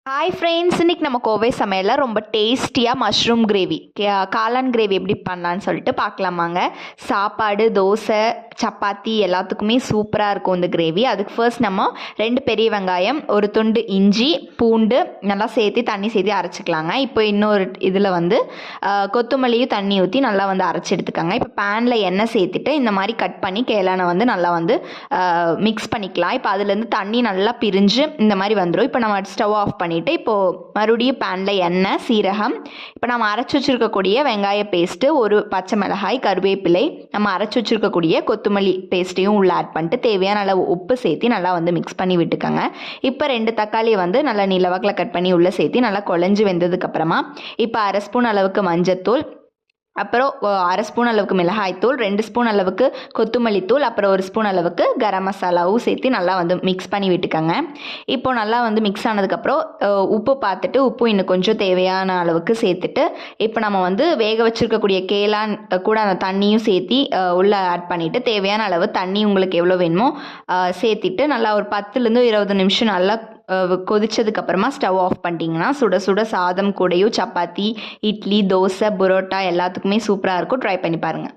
Hi friends, இன்றைக்கி நம்ம கோவை சமையலில் ரொம்ப டேஸ்டியாக மஷ்ரூம் கிரேவி காளான் கிரேவி எப்படி பண்ணலான்னு சொல்லிட்டு பார்க்கலாமாங்க. சாப்பாடு, தோசை, சப்பாத்தி எல்லாத்துக்குமே சூப்பராக இருக்கும் இந்த கிரேவி. அதுக்கு ஃபர்ஸ்ட் நம்ம 2 பெரிய வெங்காயம், ஒரு துண்டு இஞ்சி, பூண்டு நல்லா சேர்த்து தண்ணி சேர்த்து அரைச்சிக்கலாங்க. இப்போ இன்னொரு இதில் கொத்தமல்லியும் தண்ணி ஊற்றி நல்லா அரைச்சி எடுத்துக்கோங்க. இப்போ பேனில் எண்ணெய் சேர்த்துட்டு இந்த மாதிரி கட் பண்ணி கேளானை நல்லா மிக்ஸ் பண்ணிக்கலாம். இப்போ அதுலேருந்து தண்ணி நல்லா பிரிஞ்சு இந்த மாதிரி வந்துடும். இப்போ நம்ம ஸ்டவ் ஆஃப் பண்ணி இப்போது மறுபடியும் பேனில் எண்ணெய், சீரகம், இப்போ நம்ம அரைச்சி வச்சுருக்கக்கூடிய வெங்காய பேஸ்ட்டு, ஒரு பச்சை மிளகாய், கருவேப்பிலை, நம்ம அரைச்சி வச்சுருக்கக்கூடிய கொத்தமல்லி பேஸ்ட்டையும் உள்ளே ஆட் பண்ணிட்டு தேவையான அளவு உப்பு சேர்த்து நல்லா மிக்ஸ் பண்ணி விட்டுக்கோங்க. இப்போ 2 தக்காளியை நல்லா நீளவாக்கில் கட் பண்ணி உள்ளே சேர்த்து நல்லா குழஞ்சி வெந்ததுக்கப்புறமா இப்போ 1/2 ஸ்பூன் அளவுக்கு மஞ்சத்தூள், அப்புறம் 1/2 ஸ்பூன் அளவுக்கு மிளகாய்த்தூள், 2 ஸ்பூன் அளவுக்கு கொத்தமல்லி தூள், அப்புறம் 1 ஸ்பூன் அளவுக்கு கரம் மசாலாவும் சேர்த்து நல்லா மிக்ஸ் பண்ணி விட்டுக்கோங்க. இப்போ நல்லா மிக்ஸ் ஆனதுக்கப்புறம் உப்பு பார்த்துட்டு உப்பு இன்னும் கொஞ்சம் தேவையான அளவுக்கு சேர்த்துட்டு இப்போ நம்ம வேக வச்சுருக்கக்கூடிய கேளான் கூட அந்த தண்ணியும் சேர்த்து உள்ளே ஆட் பண்ணிவிட்டு தேவையான அளவு தண்ணி உங்களுக்கு எவ்வளோ வேணுமோ சேர்த்திட்டு நல்லா ஒரு 10லேருந்து 20 நிமிஷம் நல்லா கொதிச்சதுக்கப்புறமா ஸ்டவ் ஆஃப் பண்ணிட்டீங்கன்னா சுட சுட சாதம் கூடயும் சப்பாத்தி, இட்லி, தோசை, புரோட்டா எல்லாத்துக்குமே சூப்பராக இருக்கும். ட்ரை பண்ணி பாருங்கள்.